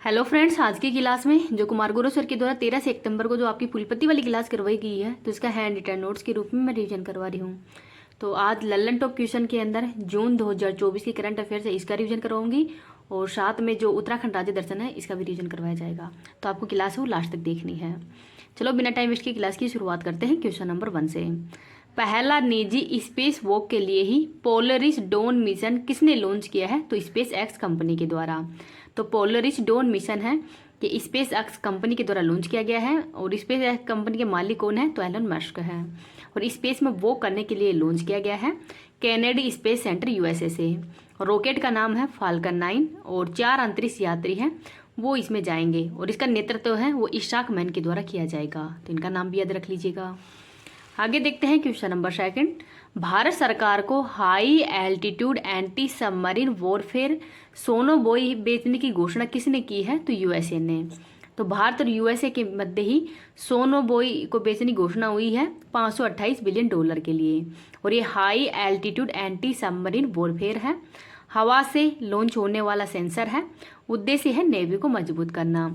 Hello friends, आज की class में जो कुमार गुरु सर के द्वारा 13 सितंबर को जो आपकी फुलपति वाली क्लास करवाई गई है, तो इसका हैंड रिटन नोट्स के रूप में मैं रिवीजन करवा रही हूँ। तो आज लल्लन टॉप क्वेश्चन के अंदर जून 2024 की करंट अफेयर्स है, इसका रिवीजन करवाऊंगी और साथ में जो उत्तराखंड राज्य दर्शन है इसका भी रिवीजन करवाया जाएगा। तो आपको क्लास वो लास्ट तक देखनी है। चलो बिना टाइम वेस्ट की क्लास की शुरुआत करते हैं क्वेश्चन नंबर 1 से। पहला निजी स्पेस वॉक के लिए ही पोलरिस डॉन मिशन किसने लॉन्च किया है? तो स्पेस एक्स कंपनी के द्वारा। तो पोलरिस डॉन मिशन है कि स्पेस एक्स कंपनी के द्वारा लॉन्च किया गया है और स्पेस एक्स कंपनी के मालिक कौन है? तो एलन मस्क है। और स्पेस में वॉक करने के लिए लॉन्च किया गया है कैनेडी स्पेस सेंटर यूएसए से। रॉकेट का नाम है फाल्कन 9 और 4 अंतरिक्ष यात्री हैं वो इसमें जाएंगे और इसका नेतृत्व है वो इशाक मैन के द्वारा किया जाएगा। तो इनका नाम भी याद रख लीजिएगा। आगे देखते हैं क्वेश्चन नंबर 2। भारत सरकार को high altitude anti submarine warfare sonobuoy बेचने की घोषणा किसने की है? तो यूएसए ने। तो भारत और यूएसए के मध्य ही सोनोबॉय को बेचने की घोषणा हुई है $528 बिलियन के लिए। और ये high altitude anti submarine warfare है, हवा से लॉन्च होने वाला सेंसर है। उद्देश्य है नेवी को मजबूत करना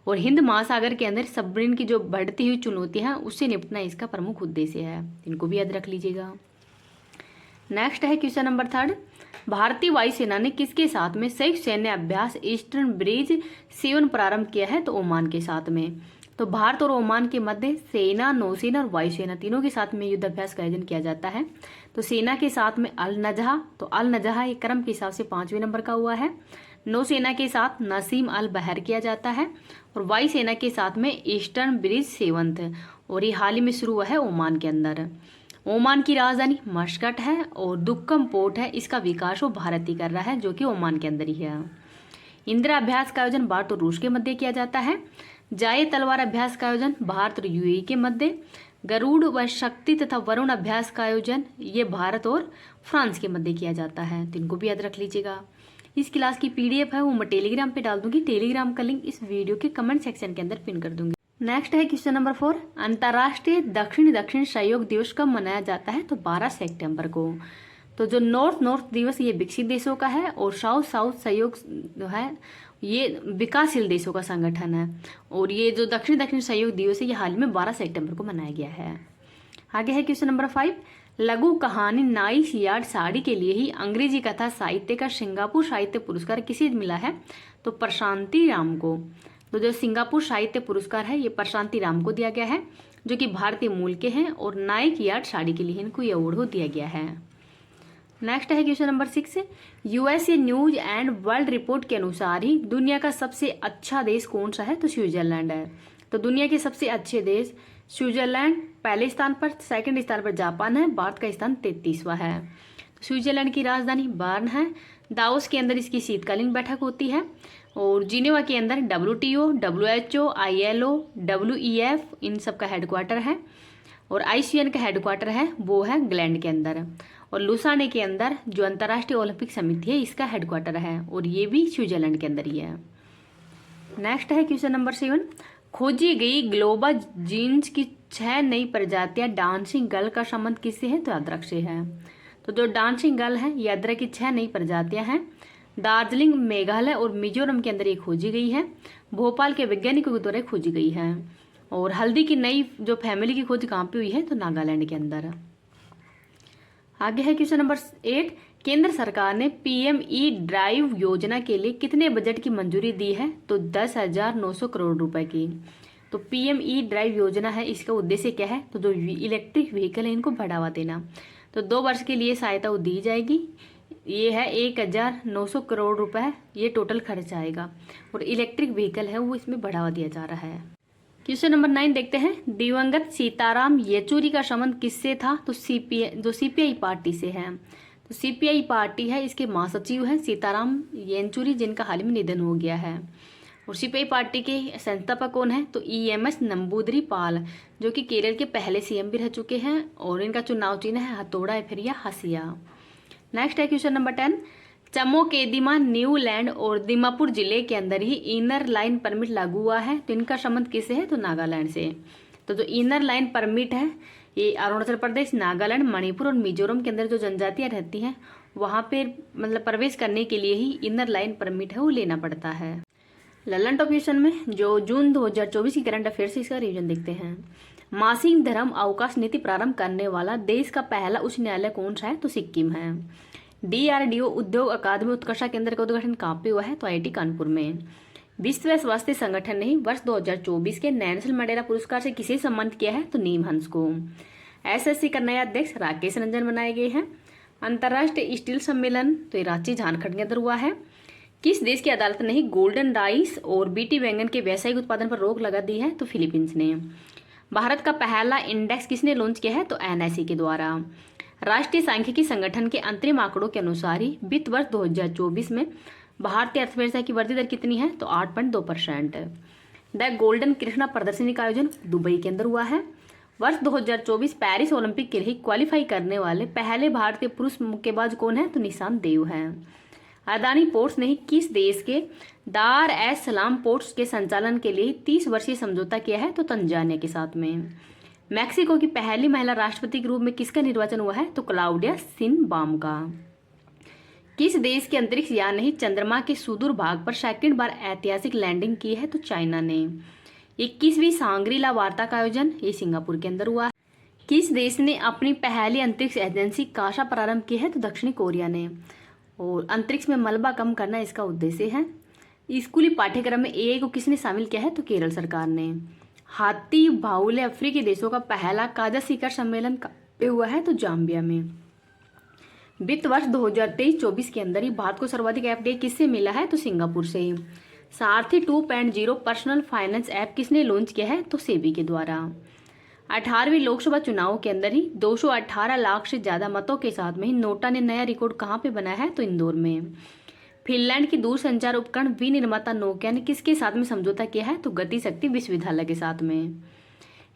और हिंद महासागर के अंदर सबमरीन की जो बढ़ती हुई चुनौतियां हैं उससे निपटना इसका प्रमुख उद्देश्य है। इनको भी याद रख लीजिएगा। नेक्स्ट है क्वेश्चन नंबर 3। भारतीय वायुसेना ने किसके साथ में संयुक्त सैन्य अभ्यास ईस्टर्न ब्रिज 7 प्रारंभ किया है? तो ओमान के साथ में। तो भारत और ओमान के मध्य सेना, नौसेना और वायुसेना तीनों के साथ में युद्ध अभ्यास का आयोजन किया जाता है। तो सेना के साथ में अल नजहा, तो अल नजहा एक क्रम के हिसाब से 5वें नंबर का हुआ है। नौसेना के साथ नसीम अल बहर किया जाता है और वायुसेना के साथ में ईस्टर्न ब्रिज 7 और ये हाल ही में शुरू हुआ है ओमान के अंदर। ओमान की राजधानी मस्कट है और दुक्कम पोर्ट है, इसका विकास वो भारत ही कर रहा है जो कि ओमान के अंदर ही है। इंदिरा अभ्यास का आयोजन भारत और रूस के मध्य किया जाता है। जाये तलवार अभ्यास का आयोजन भारत और यूएई के मध्य। गरुड़ व शक्ति तथा वरुण अभ्यास का आयोजन ये भारत और फ्रांस के मध्य किया जाता है। तो इनको भी याद रख लीजिएगा। इस क्लास की पीडीएफ है वो मैं टेलीग्राम पे डाल दूंगी। टेलीग्राम का लिंक इस वीडियो के कमेंट सेक्शन के अंदर पिन कर दूंगी। नेक्स्ट है क्वेश्चन नंबर 4। अंतर्राष्ट्रीय दक्षिण दक्षिण सहयोग दिवस कब मनाया जाता है? तो 12 सितंबर को। तो जो नॉर्थ नॉर्थ दिवस ये विकसित देशों का है और साउथ साउथ सहयोग जो है ये विकासशील देशों का संगठन है। और ये जो दक्षिण दक्षिण सहयोग दिवस है ये हाल में 12 सितंबर को मनाया गया है। आगे है क्वेश्चन नंबर 5। लघु कहानी नाइस यार्ड साड़ी के लिए ही अंग्रेजी कथा साहित्य का सिंगापुर साहित्य पुरस्कार किसे मिला है? तो प्रशांति राम को। तो जो सिंगापुर साहित्य पुरस्कार है ये प्रशांति राम को दिया गया है जो कि भारतीय मूल के हैं और नाइक यार्ड साड़ी के लिए इनको ये अवार्ड दिया गया है। नेक्स्ट है question number 6। USA news and world report के अनुसार ही दुनिया का सबसे अच्छा देश कौन सा है? तो स्विट्जरलैंड है। तो दुनिया के सबसे अच्छे देश स्विट्जरलैंड पहले स्थान पर, सेकंड स्थान पर जापान है, भारत का स्थान 33वां है। तो स्विट्जरलैंड की राजधानी बर्न है। दावोस के अंदर इसकी शीतकालीन बैठक होती है और जिनेवा के अंदर WTO, WHO, ILO, WEF इन सब का हेडक्वार्टर है और ICN का हेडक्वार्टर है वो है ग्लैंड के अंदर। और लुसाने के अंदर जो अंतर्राष्ट्रीय ओलंपिक समिति है इसका हेडक्वार्टर है और ये भी स्विट्जरलैंड के अंदर ही है। नेक्स्ट है क्वेश्चन नंबर 7। खोजी गई ग्लोबल जीन्स की 6 नई प्रजातियां डांसिंग गर्ल का संबंध किससे है? तो अदरक से है। तो जो डांसिंग गर्ल है ये अदरक की 6 नई प्रजातियां हैं। दार्जिलिंग, मेघालय और मिजोरम के अंदर ये खोजी गई है। भोपाल के वैज्ञानिकों के द्वारा खोजी गई है। और हल्दी की नई जो फैमिली की खोज कहाँ पे हुई है? तो नागालैंड के अंदर। आगे है क्वेश्चन नंबर 8। केंद्र सरकार ने PME ड्राइव योजना के लिए कितने बजट की मंजूरी दी है? तो 10,900 करोड़ रुपए की। तो PME ड्राइव योजना है, इसका उद्देश्य क्या है? तो जो इलेक्ट्रिक व्हीकल है इनको बढ़ावा देना। तो 2 वर्ष के लिए सहायता दी जाएगी। ये है 1,900 करोड़ रुपए ये टोटल खर्च आएगा और इलेक्ट्रिक व्हीकल है वो इसमें बढ़ावा दिया जा रहा है। क्वेश्चन नंबर 9 देखते हैं। दिवंगत सीताराम येचुरी का संबंध किससे था? तो CPI पार्टी से है। तो CPI पार्टी है, इसके महासचिव हैं सीताराम येचुरी जिनका हाल ही में निधन हो गया है। और CPI पार्टी के संस्थापक कौन है? तो EMS नंबूदरी पाल जो कि केरल के पहले CM भी रह चुके हैं और इनका चुनाव चिन्ह है हथौड़ा या फिर हसिया। नेक्स्ट है क्वेश्चन नंबर 10। चमोकेदिमा, न्यूलैंड और दीमापुर जिले के अंदर ही इनर लाइन परमिट लागू हुआ है। तो इनका संबंध किससे है? तो नागालैंड से। तो जो इनर लाइन परमिट है ये अरुणाचल प्रदेश, नागालैंड, मणिपुर और मिजोरम के अंदर जो जनजातियां रहती हैं वहां पे मतलब प्रवेश करने के लिए ही इनर लाइन परमिट है वो लेना पड़ता है। ललन टॉप क्वेश्चन में जो जून 2024 की करंट अफेयर्स है इसका रिवीजन देखते हैं। मासिक धर्म अवकाश नीति प्रारंभ करने वाला देश का पहला उच्च न्यायालय कौन सा है? तो सिक्किम है। DRDO उद्योग अकादमी उत्कर्षा केंद्र का उद्घाटन कहाँ पे हुआ है? तो IIT कानपुर में। विश्व स्वास्थ्य संगठन ने वर्ष 2024 के नेल्सन मंडेला पुरस्कार से किसे सम्मानित किया है? तो नीम हंस को। SSC का नया अध्यक्ष राकेश रंजन बनाए गए हैं। अंतर्राष्ट्रीय स्टील सम्मेलन तो ये रांची झारखंड के अंदर हुआ है। किस देश की अदालत ने गोल्डन राइस और बीटी बैंगन के व्यावसायिक उत्पादन पर रोक लगा दी है? तो फिलीपींस ने। भारत का पहला इंडेक्स किसने लॉन्च किया है? तो NIC के द्वारा। राष्ट्रीय सांख्यिकी संगठन के अंतरिम आंकड़ों के अनुसार ही वित्त वर्ष 2024 में भारतीय अर्थव्यवस्था की वृद्धि दर कितनी है? तो 8.2%। द गोल्डन कृष्णा प्रदर्शनी का आयोजन दुबई के अंदर हुआ है। वर्ष 2024 पेरिस ओलंपिक के लिए क्वालिफाई करने वाले पहले भारतीय पुरुष मुक्केबाज कौन है? तो निशांत देव हैं। अदानी पोर्ट्स ने किस देश के दार एस सलाम पोर्ट्स के संचालन के लिए 30 वर्षीय समझौता किया है? तो तंजानिया के साथ में। मैक्सिको की पहली महिला राष्ट्रपति के रूप में किसका निर्वाचन हुआ है? तो क्लाउडिया शिनबाम का। किस देश के अंतरिक्ष यान ने चंद्रमा के सुदूर भाग पर सेकंड बार ऐतिहासिक लैंडिंग की है? तो चाइना ने। 21वीं सांग्रीला वार्ता का आयोजन ये सिंगापुर के अंदर हुआ है। किस देश ने अपनी पहली अंतरिक्ष एजेंसी काशा प्रारंभ की है? तो दक्षिणी कोरिया ने। और अंतरिक्ष में मलबा कम करना इसका उद्देश्य है। स्कूली पाठ्यक्रम में AI को किसने शामिल किया है? तो केरल सरकार ने। हाथी बाहुल्य अफ्रीकी देशों का पहला काजा शिखर सम्मेलन कहाँ हुआ है? तो जाम्बिया में। वित्त वर्ष 2023-24 के अंदर ही भारत को सर्वाधिक FDI किससे मिला है? तो सिंगापुर से। सारथी 2.0 पर्सनल फाइनेंस ऐप किसने लॉन्च किया है? तो सेबी के द्वारा। 18वीं लोकसभा चुनाव के अंदर ही 218 लाख से ज्यादा मतों के साथ में ही नोटा ने नया रिकॉर्ड कहाँ पे बनाया है? तो इंदौर में। फिनलैंड की दूरसंचार उपकरण विनिर्माता नोकिया ने किसके साथ में समझौता किया है? तो गति शक्ति विश्वविद्यालय के साथ में।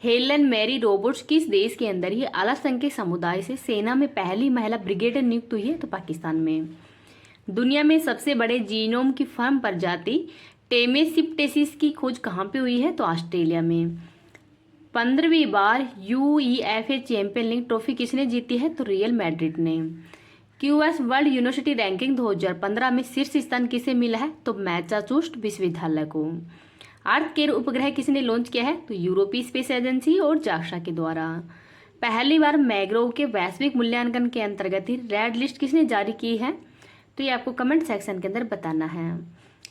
हेलन मैरी रोबोट्स किस देश के अंदर ही अल्पसंख्यक समुदाय से सेना में पहली महिला ब्रिगेडियर नियुक्त हुई है? तो पाकिस्तान में। दुनिया में सबसे बड़े जीनोम की फर्म प्रजाति टेमेसिप्टेसिस की खोज कहाँ पे हुई है? तो ऑस्ट्रेलिया में। 15वीं बार UEFA चैंपियन लीग ट्रॉफी किसने जीती है? तो रियल मैड्रिड ने। QS वर्ल्ड यूनिवर्सिटी रैंकिंग 2015 में शीर्ष स्थान किसे मिला है? तो मैसाचुसेट्स विश्वविद्यालय को। अर्थ केयर उपग्रह किसने लॉन्च किया है? तो यूरोपीय स्पेस एजेंसी और जाक्सा के द्वारा। पहली बार मैंग्रोव के वैश्विक मूल्यांकन के अंतर्गत ही रेड लिस्ट किसने जारी की है? तो ये आपको कमेंट सेक्शन के अंदर बताना है।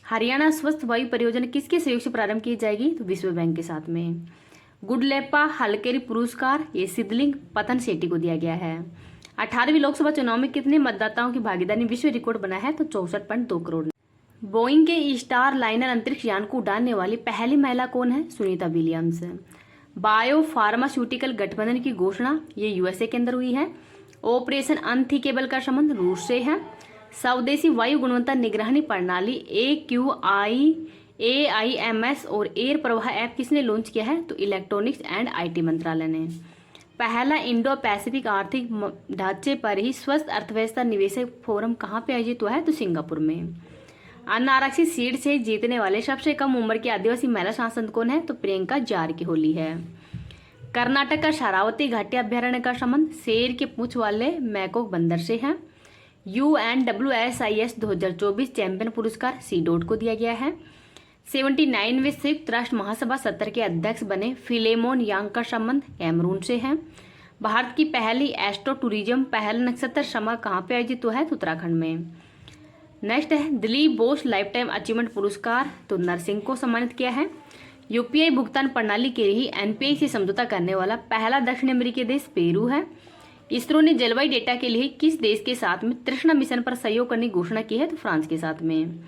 हरियाणा स्वच्छ वायु परियोजना किसके सहयोग से प्रारंभ की जाएगी? तो विश्व बैंक के साथ में। गुडलेपा हलकेरी पुरस्कार ये सिद्धलिंग पतन सेठी को दिया गया है। 18वीं लोकसभा चुनाव में कितने मतदाताओं की भागीदारी ने विश्व रिकॉर्ड बनाया है? तो 64.2 करोड़। बोइंग के स्टार लाइनर अंतरिक्ष यान को उड़ाने वाली पहली महिला कौन है? सुनीता विलियम्स। बायो फार्मास्यूटिकल गठबंधन की घोषणा ये USA के अंदर हुई है। ऑपरेशन अनथिंकेबल का संबंध रूस से है। स्वदेशी वायु गुणवत्ता निगरानी प्रणाली AIMS और एयर प्रवाह ऐप किसने लॉन्च किया है? तो इलेक्ट्रॉनिक्स एंड IT मंत्रालय ने। पहला इंडो पैसिफिक आर्थिक ढांचे पर ही स्वस्थ अर्थव्यवस्था निवेशक फोरम कहाँ पे आयोजित हुआ है? तो सिंगापुर में। अनारक्षित सीट से जीतने वाले सबसे कम उम्र की आदिवासी महिला सांसद कौन है? तो प्रियंका जारकिहोली है। कर्नाटक का शरावती घाटी अभ्यारण्य का संबंध शेर के पूंछ वाले मैकोक बंदर से है। UNWSIS 2024 चैंपियन पुरस्कार CDOT को दिया गया है। 79वें संयुक्त राष्ट्र महासभा सत्र के अध्यक्ष बने फिलेमोन यांग का संबंध कैमरून से है। भारत की पहली एस्ट्रो टूरिज्म पहल नक्षत्र समा कहाँ पे आयोजित हुआ है? तो उत्तराखंड में। नेक्स्ट है Dilip Bose life time achievement पुरस्कार तो नरसिंह को सम्मानित किया है। UPI भुगतान प्रणाली के लिए NPI से समझौता करने वाला पहला दक्षिण अमेरिकी देश पेरू है। इसरो ने जलवायु डेटा के लिए किस देश के साथ में तृष्णा मिशन पर सहयोग करने की घोषणा की है? तो फ्रांस के साथ में।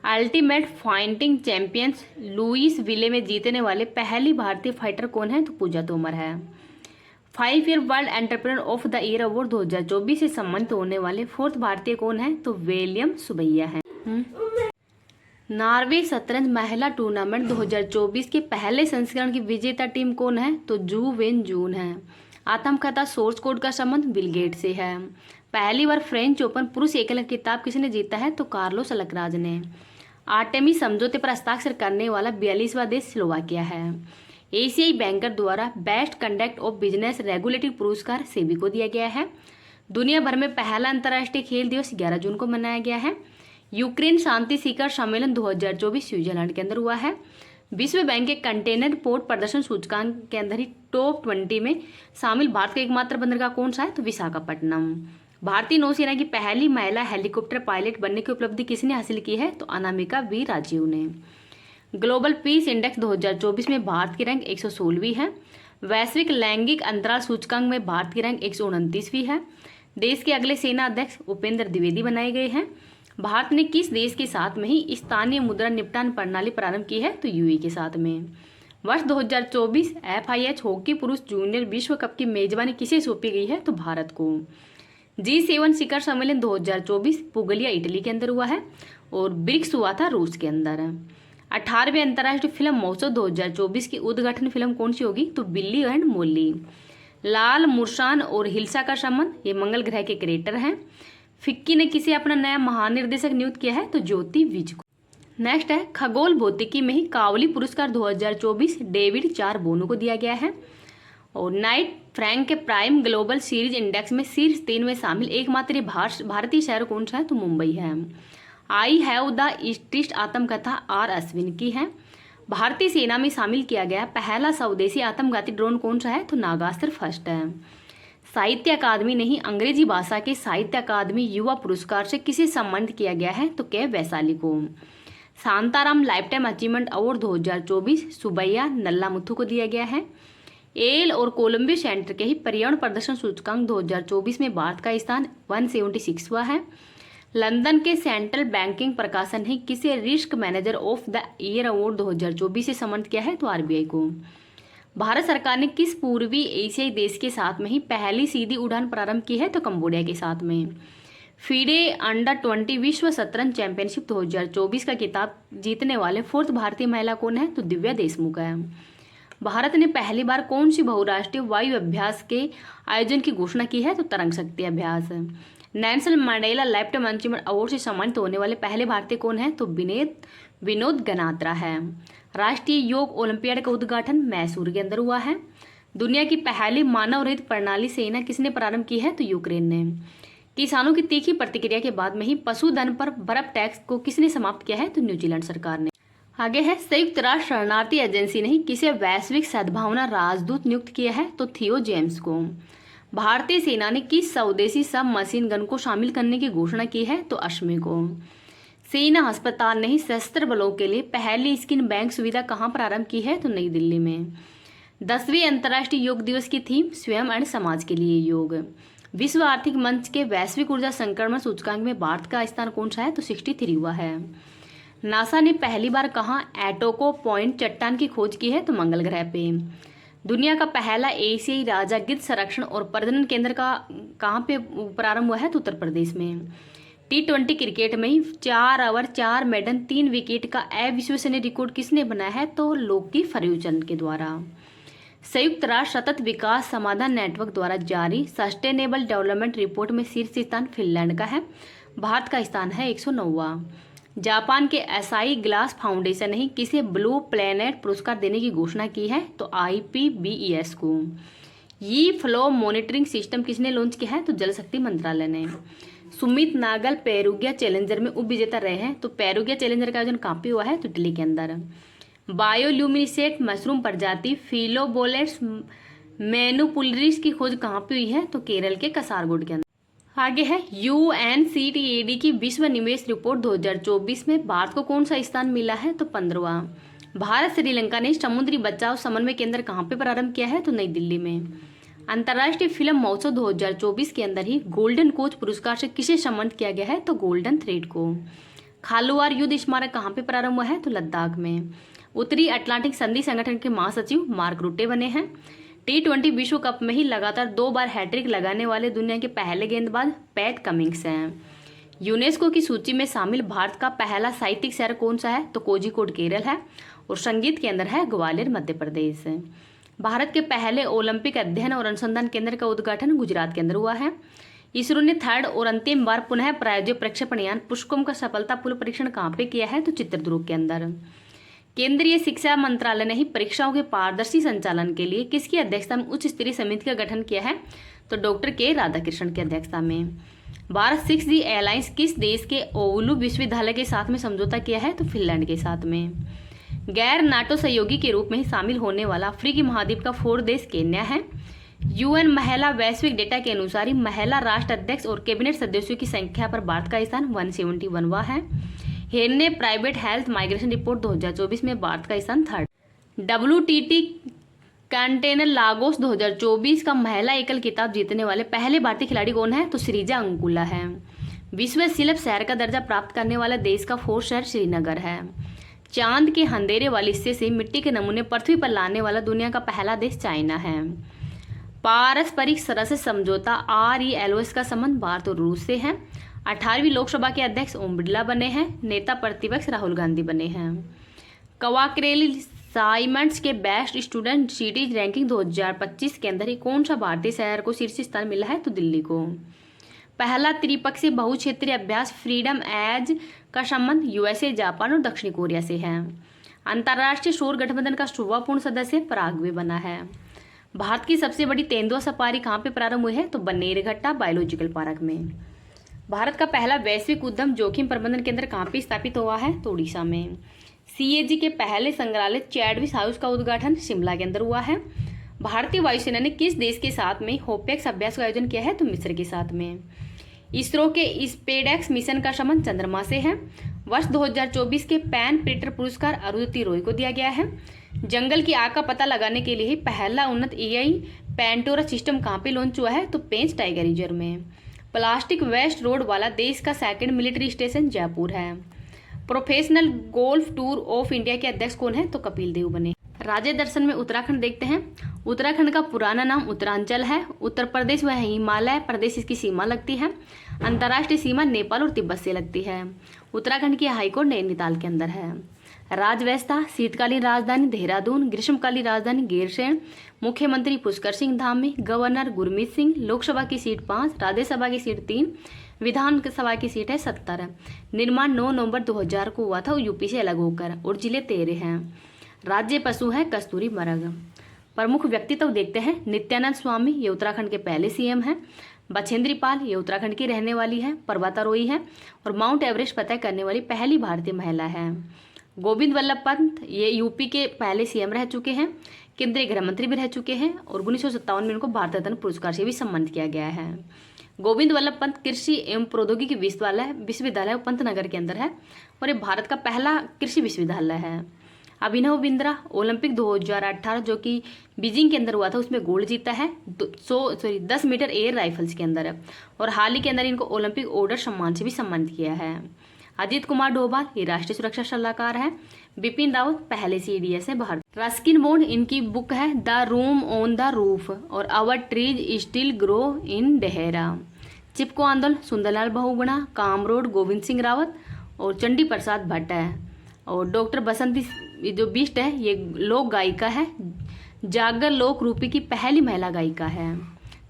अल्टीमेट फाइटिंग चैंपियंस लुइस विले में जीतने वाले पहली भारतीय फाइटर कौन है? तो पूजा तोमर है। 5 year world entrepreneur of the year award 2024 से सम्मानित होने वाले 4th भारतीय कौन है? तो विलियम सुबैया है। नॉर्वे शतरंज महिला टूर्नामेंट 2024 के पहले संस्करण की विजेता टीम कौन है? तो जू वेन जून है। आत्मकथा सोर्स कोड का संबंध बिल गेट से है। पहली बार फ्रेंच ओपन पुरुष एकल खिताब किसने जीता है? तो कार्लोस अलकराज ने। आर्टेमी समझौते पर हस्ताक्षर करने वाला 42वां देश स्लोवाकिया है। एशियाई बैंकर द्वारा best conduct of business regulatory पुरस्कार सेबी को दिया गया है। दुनिया भर में पहला अंतर्राष्ट्रीय खेल दिवस 11 जून को मनाया गया है। यूक्रेन शांति शिखर सम्मेलन 2024 स्विट्जरलैंड के अंदर हुआ है। विश्व बैंक के कंटेनर पोर्ट प्रदर्शन सूचकांक के अंदर ही टॉप 20 में शामिल भारत का एकमात्र बंदरगाह कौन सा है? तो विशाखापट्टनम। भारतीय नौसेना की पहली महिला हेलीकॉप्टर पायलट बनने की उपलब्धि किसने हासिल की है? तो अनामिका वी राजीव ने। ग्लोबल पीस इंडेक्स 2024 में भारत की रैंक 116वीं है। वैश्विक लैंगिक अंतराल सूचकांक में भारत की रैंक 129वीं है। देश के अगले सेना अध्यक्ष उपेंद्र द्विवेदी बनाए गए हैं। भारत ने किस देश के साथ में ही स्थानीय मुद्रा निपटान प्रणाली प्रारंभ की है? तो यूएई के साथ में। वर्ष 2024 FIH हॉकी पुरुष जूनियर विश्व कप की मेजबानी किसे सौंपी गई है? तो भारत को। G7 शिखर सम्मेलन 2024 पुगलिया इटली के अंदर हुआ है और ब्रिक्स हुआ था रूस के अंदर। 18वें अंतर्राष्ट्रीय फिल्म महोत्सव 2024 की उद्घाटन फिल्म कौन सी होगी? तो बिल्ली एंड मोली। लाल मुर्शान और हिल्सा का संबंध, ये मंगल ग्रह के क्रिएटर हैं। फिक्की ने किसे अपना नया महानिर्देशक नियुक्त किया है? तो ज्योति विज को। नेक्स्ट है खगोल भौतिकी में ही कावली पुरस्कार 2024 डेविड चार बोनो को दिया गया है। और नाइट फ्रैंक के प्राइम ग्लोबल सीरीज इंडेक्स में शीर्ष 3 में शामिल एकमात्र भारतीय शहर कौन सा है? तो मुंबई है। आई हैव द स्ट्रिस्ट आत्मकथा आर अश्विन की है। भारतीय सेना में शामिल किया गया पहला स्वदेशी आत्मघाती ड्रोन कौन सा है? तो नागास्त्र फर्स्ट है। साहित्य अकादमी ने ही अंग्रेजी भाषा के साहित्य अकादमी युवा पुरस्कार से किसे सम्मानित किया गया है? तो के वैशाली को। Shantaram lifetime achievement award 2024 Subbaiah Nallamuthu को दिया गया है। एल और कोलंबिया सेंटर के ही पर्यावरण प्रदर्शन सूचकांक 2024 में भारत का स्थान 176वां है। लंदन के सेंट्रल बैंकिंग प्रकाशन ने किसे risk manager of the year award 2024 से सम्मानित किया है? तो RBI को। भारत सरकार ने किस पूर्वी एशियाई देश के साथ में ही पहली सीधी उड़ान प्रारंभ की है? तो कंबोडिया के साथ में। फीडे अंडर 20 विश्व शतरंज चैंपियनशिप 2024 का खिताब जीतने वाले 4th भारतीय महिला कौन है? तो दिव्या देशमुख है। भारत ने पहली बार कौन सी बहुराष्ट्रीय वायु अभ्यास के आयोजन की घोषणा की है? तो तरंग शक्ति अभ्यास। Nelson Mandela lifetime achievement award से सम्मानित होने वाले पहले भारतीय कौन है? तो विनोद गनात्रा है। राष्ट्रीय योग ओलंपियाड का उद्घाटन मैसूर के अंदर हुआ है। दुनिया की पहली मानव रहित प्रणाली सेना किसने प्रारंभ की है? तो यूक्रेन ने। किसानों की तीखी प्रतिक्रिया के बाद में ही पशुधन पर बर्फ टैक्स को किसने समाप्त किया है? तो न्यूजीलैंड सरकार ने। आगे है संयुक्त राष्ट्र शरणार्थी एजेंसी ने ही किसे वैश्विक सद्भावना राजदूत नियुक्त किया है? तो थियो जेम्स को। भारतीय सेना ने किस स्वदेशी सब मशीन गन को शामिल करने की घोषणा की है? तो अश्मी को। सेना अस्पताल ने ही सशस्त्र बलों के लिए पहली स्किन बैंक सुविधा कहाँ प्रारंभ की है? तो नई दिल्ली में। 10वें अंतर्राष्ट्रीय योग दिवस की थीम स्वयं और समाज के लिए योग। विश्व आर्थिक मंच के वैश्विक ऊर्जा संक्रमण सूचकांक में भारत का स्थान कौन सा है? तो 63 हुआ है। नासा ने पहली बार कहाँ एटोको पॉइंट चट्टान की खोज की है? तो मंगल ग्रह पे। दुनिया का पहला एशियाई राजा गिद्ध संरक्षण और प्रजनन केंद्र का कहाँ पे प्रारंभ हुआ है? तो उत्तर प्रदेश में। T20 क्रिकेट में ही 4 ओवर 4 मेडन 3 विकेट का अविश्वसनीय रिकॉर्ड किसने बनाया है? तो लोकी फर्ग्यूसन के द्वारा। संयुक्त राष्ट्र सतत विकास समाधान नेटवर्क द्वारा जारी सस्टेनेबल डेवलपमेंट रिपोर्ट में शीर्ष स्थान फिनलैंड का है। भारत का स्थान है 109वां। जापान के एसाई ग्लास फाउंडेशन ने किसे ब्लू प्लैनेट पुरस्कार देने की घोषणा की है? तो IPBES को। ये फ्लो मॉनिटरिंग सिस्टम किसने लॉन्च किया है? तो जल शक्ति मंत्रालय ने। सुमित नागल पेरुगिया चैलेंजर में उप विजेता रहे हैं। तो पेरुगिया चैलेंजर का आयोजन कहाँ पे हुआ है? तो इटली के अंदर। बायोल्यूमिनेसेंट मशरूम प्रजाति फिलोबोलेट्स मैनुपुलरिस की खोज कहाँ पे हुई है? तो केरल के कसारगोड के अंदर। आगे है UNCTAD की विश्व निवेश रिपोर्ट 2024 में भारत को कौन सा स्थान मिला है? तो 15वां। भारत श्रीलंका ने समुद्री बचाव समन्वय केंद्र कहाँ पे प्रारंभ किया है? तो नई दिल्ली में। अंतर्राष्ट्रीय फिल्म महोत्सव 2024 के अंदर ही गोल्डन कोच पुरस्कार से किसे सम्मानित किया गया है? तो गोल्डन थ्रेड को। खालुवार युद्ध स्मारक कहाँ पे प्रारंभ हुआ है? तो लद्दाख में। उत्तरी अटलांटिक संधि संगठन के महासचिव मार्क रुटे बने हैं। T20 विश्व कप में ही लगातार 2 बार हैट्रिक लगाने वाले दुनिया के पहले गेंदबाज पैट कमिंग्स हैं। यूनेस्को की सूची में शामिल भारत का पहला साहित्यिक शहर कौन सा है? तो कोझिकोड केरल है। और संगीत के अंदर है ग्वालियर मध्य प्रदेश। भारत के पहले ओलंपिक अध्ययन और अनुसंधान केंद्र का उद्घाटन गुजरात के अंदर हुआ है। इसरो ने 3rd और अंतिम बार पुनः प्रायोजित प्रक्षेपण यान पुष्पकम का सफलतापूर्वक परीक्षण कहाँ पे किया है? तो चित्रदुर्ग के अंदर। केंद्रीय शिक्षा मंत्रालय ने ही परीक्षाओं के पारदर्शी संचालन के लिए किसकी अध्यक्षता में उच्च स्तरीय समिति का गठन किया है? तो डॉक्टर के राधाकृष्णन की अध्यक्षता में। भारत 6G एयरलाइंस किस देश के ओवलू विश्वविद्यालय के साथ में समझौता किया है? तो फिनलैंड के साथ में। गैर नाटो सहयोगी के रूप में ही शामिल होने वाला अफ्रीकी महाद्वीप का 4 देश केन्या है। यूएन महिला वैश्विक डेटा के अनुसार ही महिला राष्ट्र अध्यक्ष और कैबिनेट सदस्यों की संख्या पर भारत का स्थान 171वां है। हेरने प्राइवेट हेल्थ माइग्रेशन रिपोर्ट 2024 में भारत का स्थान 3rd। WTT कंटेनर लागोस 2024 का महिला एकल खिताब जीतने वाले पहले भारतीय खिलाड़ी कौन है? तो श्रीजा अंकुला है। विश्व शिल्प शहर का दर्जा प्राप्त करने वाला देश का 4th शहर श्रीनगर है। चांद के अंधेरे वाले हिस्से से मिट्टी के नमूने पृथ्वी पर लाने वाला दुनिया का पहला देश चाइना है। पारस्परिक सरस समझौता RELOS का संबंध भारत और रूस से है। 18वीं लोकसभा के अध्यक्ष ओम बिरला बने हैं। नेता प्रतिपक्ष राहुल गांधी बने हैं। कवाक्रेली साइमंड्स के बेस्ट स्टूडेंट सिटीज रैंकिंग 2025 के अंदर ही कौन सा भारतीय शहर को शीर्ष स्थान मिला है? तो दिल्ली को। पहला त्रिपक्षीय बहुक्षेत्रीय अभ्यास फ्रीडम एज का संबंध USA, जापान और दक्षिण कोरिया से है। अंतर्राष्ट्रीय सौर गठबंधन का 16वां सदस्य पराग्वे बना है। भारत की सबसे बड़ी तेंदुआ सफारी कहाँ पे प्रारंभ हुई है? तो बन्नेरघट्टा बायोलॉजिकल पार्क में। भारत का पहला वैश्विक उद्यम जोखिम प्रबंधन केंद्र कहाँ पे स्थापित हुआ है? तो उड़ीसा में। CAG के पहले संग्रहालय चैडविक हाउस का उद्घाटन शिमला के अंदर हुआ है। भारतीय वायुसेना ने किस देश के साथ में होपेक्स अभ्यास का आयोजन किया है? तो मिस्र के साथ में। इसरो के स्पेडेक्स मिशन का संबंध चंद्रमा से है। वर्ष 2024 के पैन प्रिटर पुरस्कार अरुंधति रॉय को दिया गया है। जंगल की आग का पता लगाने के लिए पहला उन्नत AI पेंटोरा सिस्टम कहाँ पे लॉन्च हुआ है? तो पेंच टाइगर रिजर्व में। प्लास्टिक वेस्ट रोड वाला देश का 2nd मिलिट्री स्टेशन जयपुर है। Professional golf tour of India के अध्यक्ष कौन है? तो कपिल देव बने। राज्य दर्शन में उत्तराखंड देखते हैं। उत्तराखंड का पुराना नाम उत्तरांचल है। उत्तर प्रदेश व हिमालय प्रदेश इसकी सीमा लगती है। अंतर्राष्ट्रीय सीमा नेपाल और तिब्बत से लगती है। उत्तराखंड की हाईकोर्ट नैनीताल के अंदर है। राजव्यवस्था शीतकालीन राजधानी देहरादून, ग्रीष्मकालीन राजधानी गैरसैंण, मुख्यमंत्री पुष्कर सिंह धामी, गवर्नर गुरमीत सिंह। लोकसभा की सीट 5, राज्यसभा की सीट 3, विधानसभा की सीट है 70। निर्माण 9 नवंबर 2000 को हुआ था यूपी से अलग होकर और जिले 13 हैं। राज्य पशु है कस्तूरी मृग। प्रमुख व्यक्तित्व देखते हैं। नित्यानंद स्वामी, ये उत्तराखंड के पहले CM हैं। बछेंद्री पाल, ये उत्तराखंड की रहने वाली है, पर्वतारोही है और माउंट एवरेस्ट फतह करने वाली पहली भारतीय महिला है। गोविंद वल्लभ पंत, ये यूपी के पहले CM रह चुके हैं, केंद्रीय गृह मंत्री भी रह चुके हैं और 1957 में उनको भारत रत्न पुरस्कार से भी सम्मानित किया गया है। गोविंद वल्लभ पंत कृषि एवं प्रौद्योगिकी विश्वविद्यालय पंतनगर के अंदर है और ये भारत का पहला कृषि विश्वविद्यालय है। अभिनव बिंद्रा, ओलंपिक 2018 जो कि बीजिंग के अंदर हुआ था उसमें गोल्ड जीता है 10 मीटर एयर राइफल्स के अंदर और हाल ही के अंदर इनको ओलंपिक ऑर्डर सम्मान से भी सम्मानित किया है। अजीत कुमार डोभाल, ये राष्ट्रीय सुरक्षा सलाहकार है। बिपिन रावत पहले CDS है भारत। रस्किन बॉन्ड, इनकी बुक है the room on the roof और our trees still grow in Dehra. Chipko Andolan Sunderlal Bahuguna, कामरोड Govind Singh Rawat और चंडी प्रसाद भट्ट है। और डॉक्टर बसंती जो बिष्ट है ये लोक गायिका है, जागर लोक रूपी की पहली महिला गायिका है।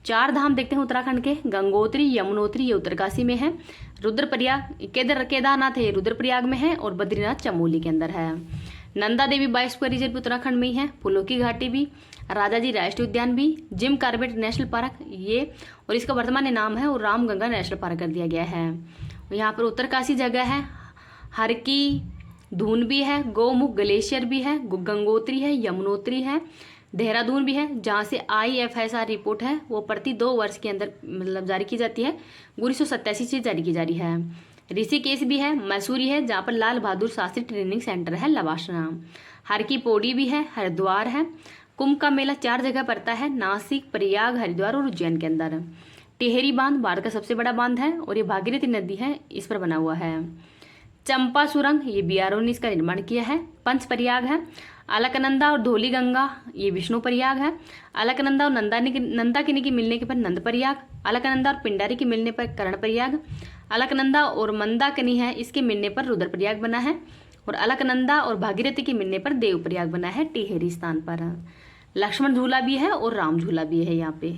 4 धाम देखते हैं उत्तराखंड के। गंगोत्री, यमुनोत्री ये उत्तरकाशी में है। रुद्रप्रयाग केदारनाथ है ये रुद्रप्रयाग में है और बद्रीनाथ चमोली के अंदर है। नंदा देवी बायोस्फीयर रिजर्व उत्तराखंड में ही है। फूलों की घाटी भी, राजाजी राष्ट्रीय उद्यान भी, जिम कार्बेट नेशनल पार्क ये और इसका वर्तमान नाम है और रामगंगा नेशनल पार्क कर दिया गया है। यहाँ पर उत्तरकाशी जगह है, हर की धून भी है, गौमुख ग्लेशियर भी है, गंगोत्री है, यमुनोत्री है, देहरादून भी है जहाँ से IFSR रिपोर्ट है वो प्रति 2 वर्ष के अंदर मतलब जारी की जाती है। 1987 से जारी की जा रही है। ऋषिकेश भी है, मसूरी है जहाँ पर लाल बहादुर शास्त्री ट्रेनिंग सेंटर है लवासना। हर की पौड़ी भी है, हरिद्वार है। कुंभ का मेला 4 जगह पड़ता है, नासिक, प्रयाग, हरिद्वार और उज्जैन के अंदर। टिहरी बांध भारत का सबसे बड़ा बांध है और ये भागीरथी नदी है इस पर बना हुआ है। चंपा सुरंग ये BRO ने इसका निर्माण किया है। पंच प्रयाग है। अलकनंदा और धौली गंगा ये विष्णु प्रयाग है। अलकनंदा और नंदाकिनी की मिलने के पर नंद प्रयाग, अलकनंदा और पिंडारी के मिलने पर कर्ण प्रयाग, अलकनंदा और मंदाकिनी है इसके मिलने पर रुद्र प्रयाग बना है और अलकनंदा और भागीरथी के मिलने पर देव प्रयाग बना है टिहरी स्थान पर। लक्ष्मण झूला भी है और राम झूला भी है यहाँ पे।